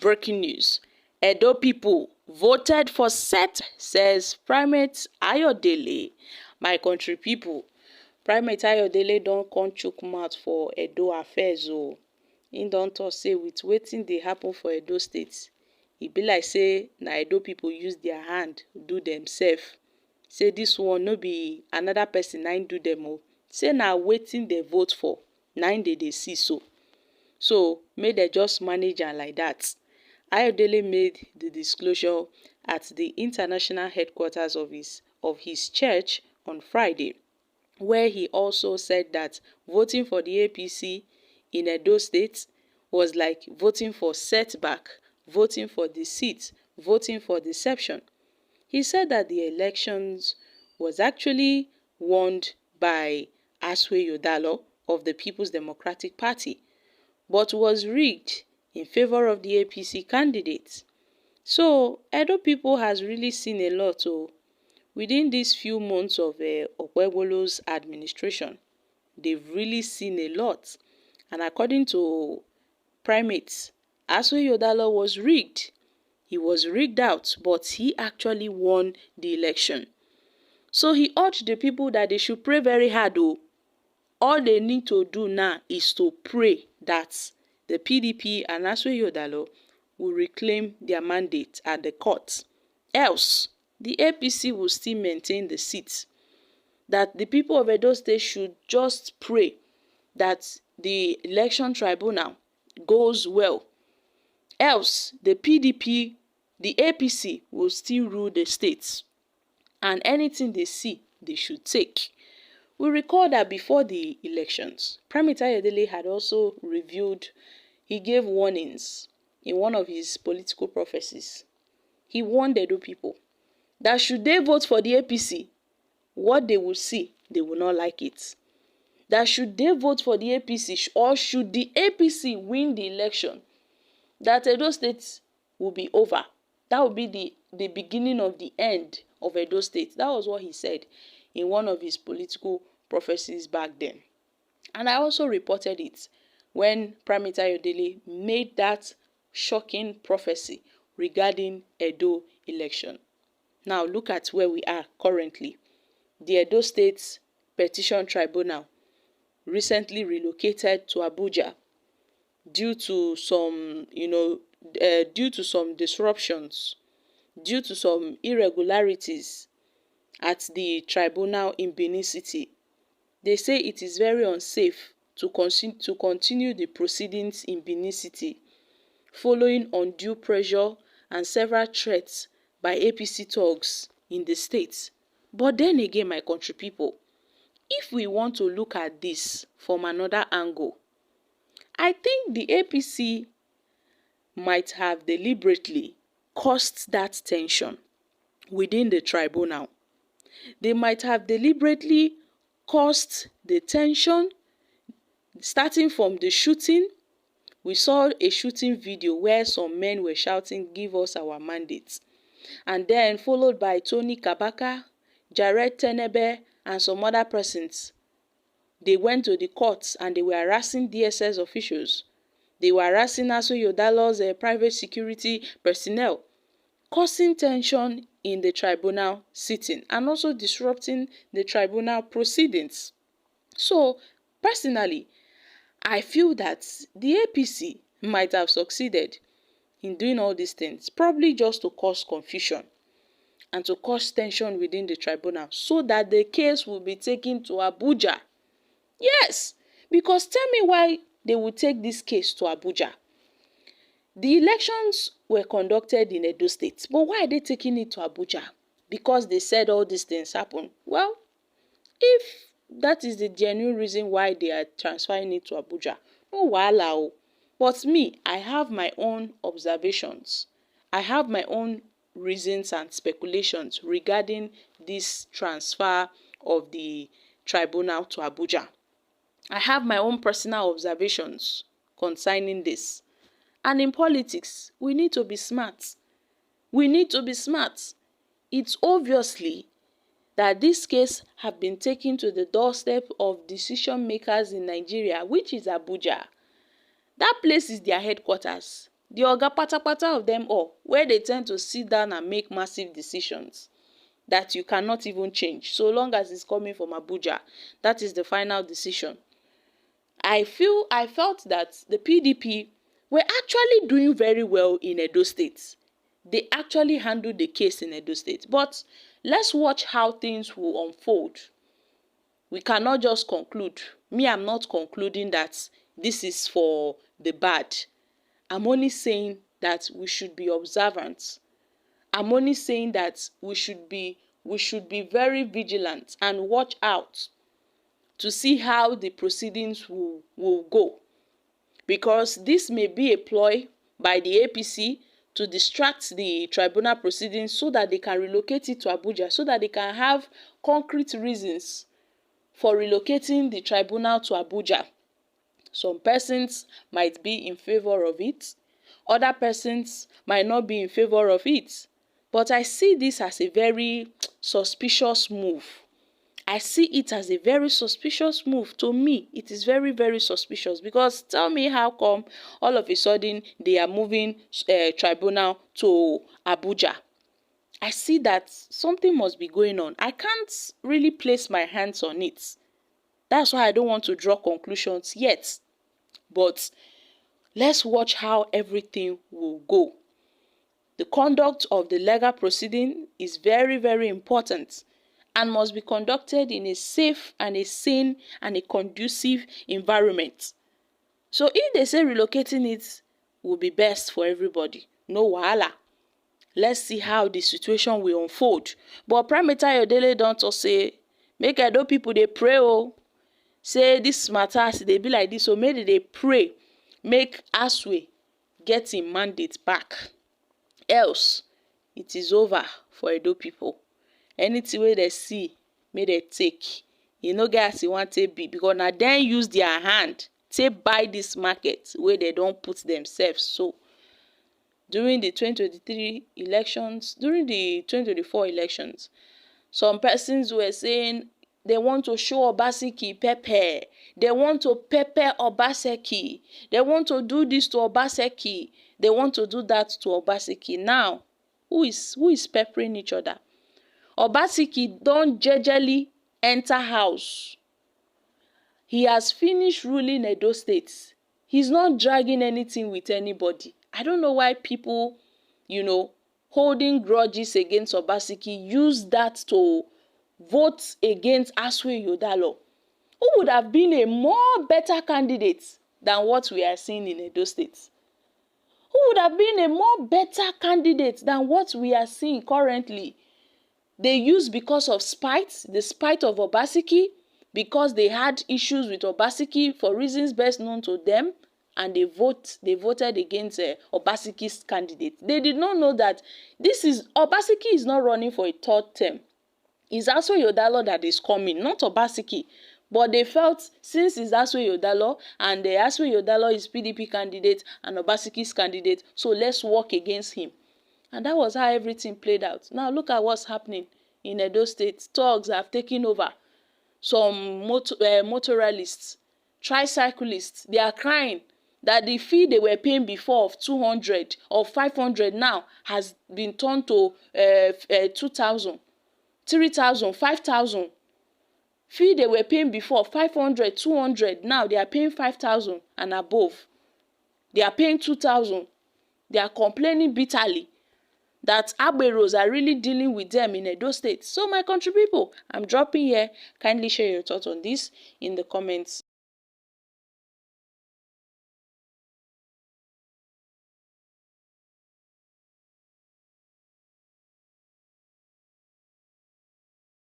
Breaking news. Edo people voted for Set, says Primate Ayodele. My country people, Primate Ayodele don come chook mouth for Edo affairs o. He don talk say with wetin dey happen for Edo state, e be like say na Edo people use their hand do themselves. Say this one no be another person na im do them o. Say na wetin dey vote for na im dey see so. So make dem just manage am like that. Ayodele made the disclosure at the international headquarters of his church on Friday, where he also said that voting for the APC in Edo State was like voting for Setback, voting for deceit, voting for deception. He said that the elections was actually won by Ayodele of the People's Democratic Party, but was rigged in favor of the APC candidate. So Edo people has really seen a lot within these few months of Okpebholo's administration. They've really seen a lot. And according to Primate, Ayodele was rigged. He was rigged out, but he actually won the election. So he urged the people that they should pray very hard. All they need to do now is to pray that the PDP and Ayodele will reclaim their mandate at the court. Else, the APC will still maintain the seat. That the people of Edo State should just pray that the election tribunal goes well. Else, the PDP, the APC will still rule the state. And anything they see, they should take. We recall that before the elections, Primate Ayodele had also he gave warnings in one of his political prophecies. He warned the Edo people that should they vote for the APC, what they will see, they will not like it. That should they vote for the APC or should the APC win the election, that Edo State will be over. That will be the beginning of the end of Edo State. That was what he said in one of his political prophecies back then. And I also reported it when Primate Ayodele made that shocking prophecy regarding Edo election. Now look at where we are currently. The Edo State Petition Tribunal recently relocated to Abuja due to some, disruptions, due to some irregularities at the tribunal in Benin City. They say it is very unsafe to continue the proceedings in Benin City following undue pressure and several threats by APC thugs in the state. But then again, my country people, if we want to look at this from another angle, I think the APC might have deliberately caused that tension within the tribunal. They might have deliberately caused the tension starting from the shooting. We saw a shooting video where some men were shouting, "Give us our mandate." And then followed by Tony Kabaka, Jared Tenebe, and some other persons. They went to the courts and they were harassing DSS officials. They were harassing Ayodele's private security personnel, causing tension in the tribunal sitting and also disrupting the tribunal proceedings. So, personally, I feel that the APC might have succeeded in doing all these things, probably just to cause confusion and to cause tension within the tribunal so that the case will be taken to Abuja. Yes, because tell me why they would take this case to Abuja. The elections were conducted in Edo State, but why are they taking it to Abuja? Because they said all these things happen. Well, if that is the genuine reason why they are transferring it to Abuja, no wahala o. But me, I have my own observations. I have my own reasons and speculations regarding this transfer of the tribunal to Abuja. I have my own personal observations concerning this. And in politics, we need to be smart. We need to be smart. It's obviously that this case have been taken to the doorstep of decision makers in Nigeria, which is Abuja. That place is their headquarters. the oga patapata of them all, where they tend to sit down and make massive decisions that you cannot even change, so long as it's coming from Abuja. That is the final decision. I felt that the PDP were actually doing very well in Edo State. They actually handled the case in Edo State. But let's watch how things will unfold. We cannot just conclude. Me, I'm not concluding that this is for the bad. I'm only saying that we should be observant. I'm only saying that we should be very vigilant and watch out to see how the proceedings will go. Because this may be a ploy by the APC to distract the tribunal proceedings so that they can relocate it to Abuja, so that they can have concrete reasons for relocating the tribunal to Abuja. Some persons might be in favor of it. Other persons might not be in favor of it. But I see this as a very suspicious move. I see it as a very suspicious move. To me, it is very, very suspicious, because tell me how come all of a sudden they are moving tribunal to Abuja. I see that something must be going on. I can't really place my hands on it. That's why I don't want to draw conclusions yet. But let's watch how everything will go. The conduct of the legal proceeding is very, very important and must be conducted in a safe and a sane and a conducive environment. So if they say relocating it will be best for everybody, no wahala. Let's see how the situation will unfold. But Primate Ayodele don talk say, make Edo people dey pray oh. Say this matter as they be like this, so maybe they pray, make Aswe get him mandate back. Else, it is over for Edo people. Anything wey they see, may they take. You know, guys, you want to be, because now then use their hand to buy this market where they don't put themselves. So during the 2023 elections, during the 2024 elections, some persons were saying they want to show Obaseki pepper. They want to pepper Obaseki. They want to do this to Obaseki. They want to do that to Obaseki. Now, who is peppering each other? Obaseki don jejely enter house. He has finished ruling Edo State. He's not dragging anything with anybody. I don't know why people, holding grudges against Obaseki use that to vote against Aswe Ayodele, who would have been a more better candidate than what we are seeing in Edo State. Who would have been a more better candidate than what we are seeing currently. They used because of spite, the spite of Obaseki, because they had issues with Obaseki for reasons best known to them, and they voted against Obaseki's candidate. They did not know that Obaseki is not running for a third term. It's Aswe Ayodele that is coming, not Obaseki. But they felt since it's Aswe Ayodele and the Aswe Ayodele is PDP candidate and Obaseki's candidate, so let's work against him. And that was how everything played out. Now look at what's happening in Edo State. Thugs have taken over. Some motorists, tricyclists, they are crying that the fee they were paying before of 200 or 500 now has been turned to 2,000, 3,000, 5,000. Fee they were paying before 500, 200, now they are paying 5,000 and above. They are paying 2,000. They are complaining bitterly that Agberos are really dealing with them in Edo State. So my country people, I'm dropping here. Kindly share your thoughts on this in the comments.